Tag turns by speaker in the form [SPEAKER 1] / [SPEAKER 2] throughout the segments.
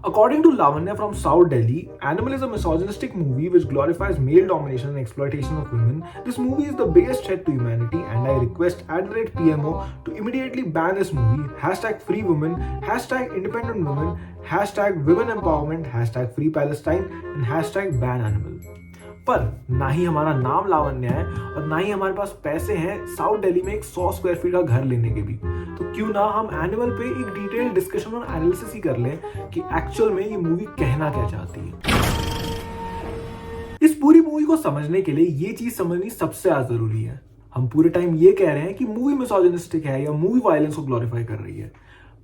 [SPEAKER 1] According to Lavanya from South Delhi, Animal is a misogynistic movie which glorifies male domination and exploitation of women. This movie is the biggest threat to humanity, and I request @PMO to immediately ban this movie. #free women, #independent women, #women empowerment, #free Palestine, and #ban animal. पर ना ही हमारा नाम लावण्य है और ना ही हमारे पास पैसे हैं साउथ दिल्ली में एक 100 स्क्वायर फीट का घर लेने के भी। तो क्यों ना हम एनिमल पे एक डिटेल डिस्कशन और एनालिसिस ही कर लें कि एक्चुअल में ये मूवी कहना क्या चाहती है। इस पूरी मूवी को समझने के लिए ये चीज समझनी सबसे ज्यादा जरूरी है। हम पूरे टाइम ये कह रहे हैं कि मूवी मिसोजिनिस्टिक है या मूवी वायलेंस को ग्लोरीफाई कर रही है,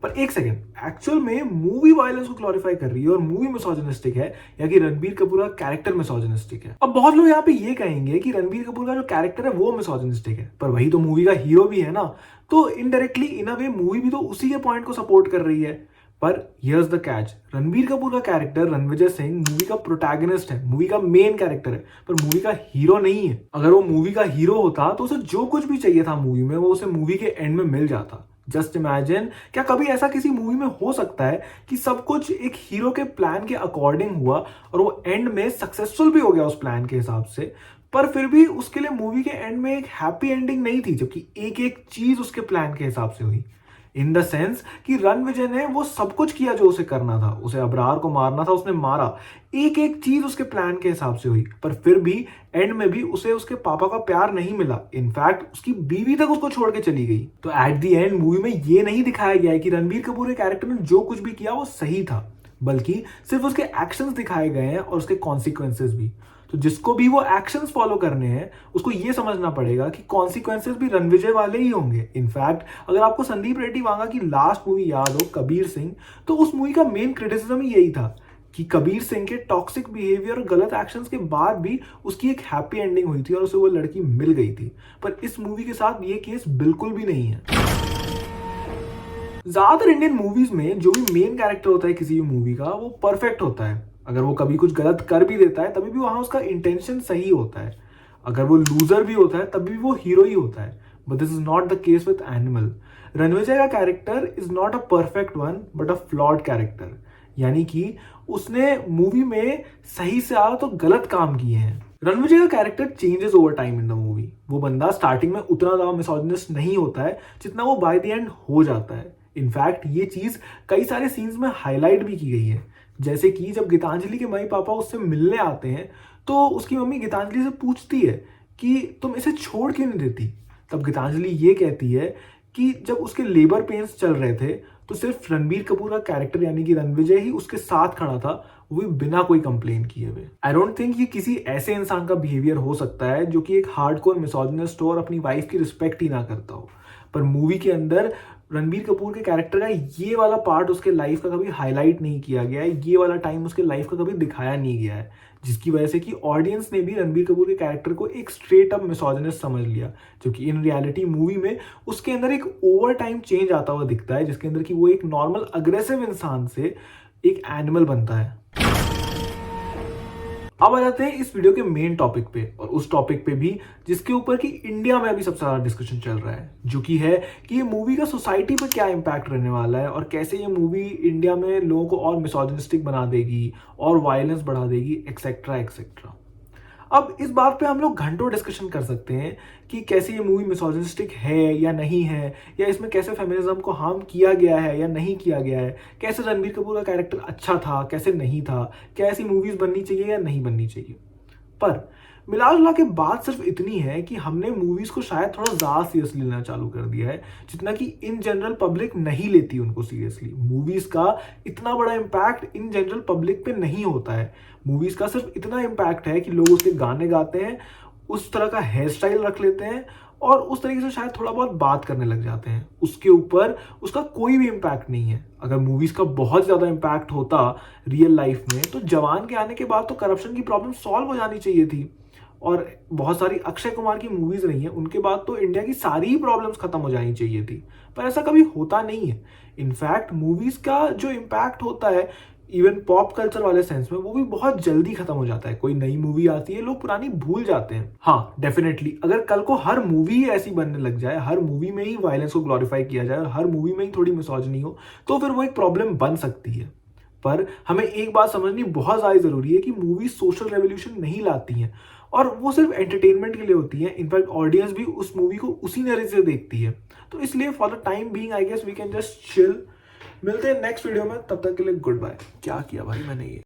[SPEAKER 1] पर एक सेकंड, एक्चुअल में मूवी वायलेंस को ग्लोरीफाई कर रही है और मूवी मिसोजिनिस्टिक है या कि रणबीर कपूर का कैरेक्टर मिसोजिनिस्टिक है। अब बहुत लोग यहाँ पे ये कहेंगे कि रणबीर कपूर का जो कैरेक्टर है वो मिसोजिनिस्टिक है, पर वही तो मूवी का हीरो भी है ना, तो इनडायरेक्टली इन अ वे मूवी भी तो उसी के पॉइंट को सपोर्ट कर रही है। पर here's the catch, Ranbir Kapoor का कैरेक्टर रणविजय सिंह मूवी का प्रोटैगनिस्ट है, मूवी का मेन कैरेक्टर है, पर मूवी का हीरो नहीं है। अगर वो मूवी का हीरो होता तो उसे जो कुछ भी चाहिए था मूवी में वो उसे मूवी के एंड में मिल जाता। जस्ट इमेजिन, क्या कभी ऐसा किसी मूवी में हो सकता है कि सब कुछ एक हीरो के प्लान के अकॉर्डिंग हुआ और वो एंड में सक्सेसफुल भी हो गया उस प्लान के हिसाब से, पर फिर भी उसके लिए मूवी के एंड में एक हैप्पी एंडिंग नहीं थी, जबकि एक एक चीज उसके प्लान के हिसाब से हुई। इन द सेंस कि रणविजय ने वो सब कुछ किया जो उसे करना था, उसे अबरार को मारना था, उसने मारा, एक एक चीज उसके प्लान के हिसाब से हुई, पर फिर भी एंड में भी उसे उसके पापा का प्यार नहीं मिला। इनफैक्ट उसकी बीवी तक उसको छोड़ के चली गई। तो एट द एंड मूवी में ये नहीं दिखाया गया है कि रणबीर कपूर के कैरेक्टर ने जो कुछ भी किया वो सही था, बल्कि सिर्फ उसके एक्शंस दिखाए गए हैं और उसके कॉन्सिक्वेंसेस भी। तो जिसको भी वो एक्शंस फॉलो करने हैं उसको ये समझना पड़ेगा कि कॉन्सिक्वेंसेस भी रणविजय वाले ही होंगे। इनफैक्ट अगर आपको संदीप रेड्डी वांगा की लास्ट मूवी याद हो, कबीर सिंह, तो उस मूवी का मेन क्रिटिसिज्म ही यही था कि कबीर सिंह के टॉक्सिक बिहेवियर और गलत एक्शंस के बाद भी उसकी एक हैप्पी एंडिंग हुई थी और उसे वो लड़की मिल गई थी। पर इस मूवी के साथ ये केस बिल्कुल भी नहीं है। ज्यादातर इंडियन मूवीज में जो भी मेन कैरेक्टर होता है किसी भी मूवी का वो परफेक्ट होता है। अगर वो कभी कुछ गलत कर भी देता है तभी भी वहां उसका इंटेंशन सही होता है। अगर वो लूजर भी होता है तभी भी वो हीरो ही होता है। But this is not the case with Animal. Ranvijay का character is not a perfect one but a flawed character, यानी कि उसने मूवी में सही से आया तो गलत काम किए हैं। रणविजय का character changes over time in the movie. वो बंदा स्टार्टिंग में उतना ज्यादा मिसोजिनिस्ट नहीं होता है जितना वो बाय द एंड हो जाता है। इनफैक्ट ये चीज कई सारे सीन्स में हाईलाइट भी की गई है, जैसे कि जब गीतांजलि के मम्मी पापा उससे मिलने आते हैं तो उसकी मम्मी गीतांजलि से पूछती है कि तुम इसे छोड़ क्यों नहीं देती। तब गीतांजलि ये कहती है कि जब उसके लेबर पेन्स चल रहे थे तो सिर्फ रणबीर कपूर का कैरेक्टर यानी कि रणविजय ही उसके साथ खड़ा था, वो भी बिना कोई कंप्लेन किए हुए। आई डोंट थिंक ये किसी ऐसे इंसान का बिहेवियर हो सकता है जो कि एक हार्डकोर मिसोजिनिस्ट हो और अपनी वाइफ की रिस्पेक्ट ही ना करता हो। पर मूवी के अंदर रणबीर कपूर के कैरेक्टर का ये वाला पार्ट उसके लाइफ का कभी हाईलाइट नहीं किया गया है, ये वाला टाइम उसके लाइफ का कभी दिखाया नहीं गया है, जिसकी वजह से कि ऑडियंस ने भी रणबीर कपूर के कैरेक्टर को एक स्ट्रेट अप मिसोजिनिस्ट समझ लिया, जो कि इन रियलिटी मूवी में उसके अंदर एक ओवर टाइम चेंज आता हुआ दिखता है, जिसके अंदर कि वो एक नॉर्मल अग्रेसिव इंसान से एक एनिमल बनता है। अब आ जाते हैं इस वीडियो के मेन टॉपिक पे, और उस टॉपिक पे भी जिसके ऊपर कि इंडिया में अभी सबसे ज्यादा डिस्कशन चल रहा है, जो कि है कि ये मूवी का सोसाइटी पे क्या इम्पैक्ट रहने वाला है और कैसे ये मूवी इंडिया में लोगों को और मिसोजिनिस्टिक बना देगी और वायलेंस बढ़ा देगी, एक्सेट्रा एक्सेट्रा। अब इस बात पे हम लोग घंटों डिस्कशन कर सकते हैं कि कैसे ये मूवी मिसोजिनिस्टिक है या नहीं है, या इसमें कैसे फेमिनिज्म को हार्म किया गया है या नहीं किया गया है, कैसे रणबीर कपूर का कैरेक्टर अच्छा था कैसे नहीं था, क्या ऐसी मूवीज बननी चाहिए या नहीं बननी चाहिए। पर मिला जुला के बात सिर्फ इतनी है कि हमने मूवीज को शायद थोड़ा ज्यादा सीरियसली लेना चालू कर दिया है, जितना कि इन जनरल पब्लिक नहीं लेती उनको सीरियसली। मूवीज का इतना बड़ा इम्पैक्ट इन जनरल पब्लिक पे नहीं होता है। मूवीज का सिर्फ इतना इम्पैक्ट है कि लोग उसके गाने गाते हैं, उस तरह का हेयर स्टाइल रख लेते हैं और उस तरीके से शायद थोड़ा बहुत बात करने लग जाते हैं। उसके ऊपर उसका कोई भी इम्पैक्ट नहीं है। अगर मूवीज का बहुत ज्यादा इम्पैक्ट होता रियल लाइफ में तो जवान के आने के बाद तो करप्शन की प्रॉब्लम सॉल्व हो जानी चाहिए थी, और बहुत सारी अक्षय कुमार की मूवीज रही हैं उनके बाद तो इंडिया की सारी ही प्रॉब्लम्स खत्म हो जानी चाहिए थी, पर ऐसा कभी होता नहीं है। इनफैक्ट मूवीज का जो इम्पैक्ट होता है इवन पॉप कल्चर वाले सेंस में वो भी बहुत जल्दी खत्म हो जाता है। कोई नई मूवी आती है लोग पुरानी भूल जाते हैं। हाँ डेफिनेटली, अगर कल को हर मूवी ही ऐसी बनने लग जाए, हर मूवी में ही वायलेंस को ग्लोरीफाई किया जाए और हर मूवी में ही थोड़ी मिसोजिनी हो, तो फिर वो एक प्रॉब्लम बन सकती है। पर हमें एक बात समझनी बहुत ज़्यादा ज़रूरी है कि मूवीज सोशल रेवोल्यूशन नहीं लाती हैं और वो सिर्फ एंटरटेनमेंट के लिए होती है। इनफैक्ट ऑडियंस भी उस मूवी को उसी नजरिए से देखती है। तो इसलिए for the time being I guess we can just chill. मिलते हैं नेक्स्ट वीडियो में, तब तक के लिए गुड बाय। क्या किया भाई मैंने ये।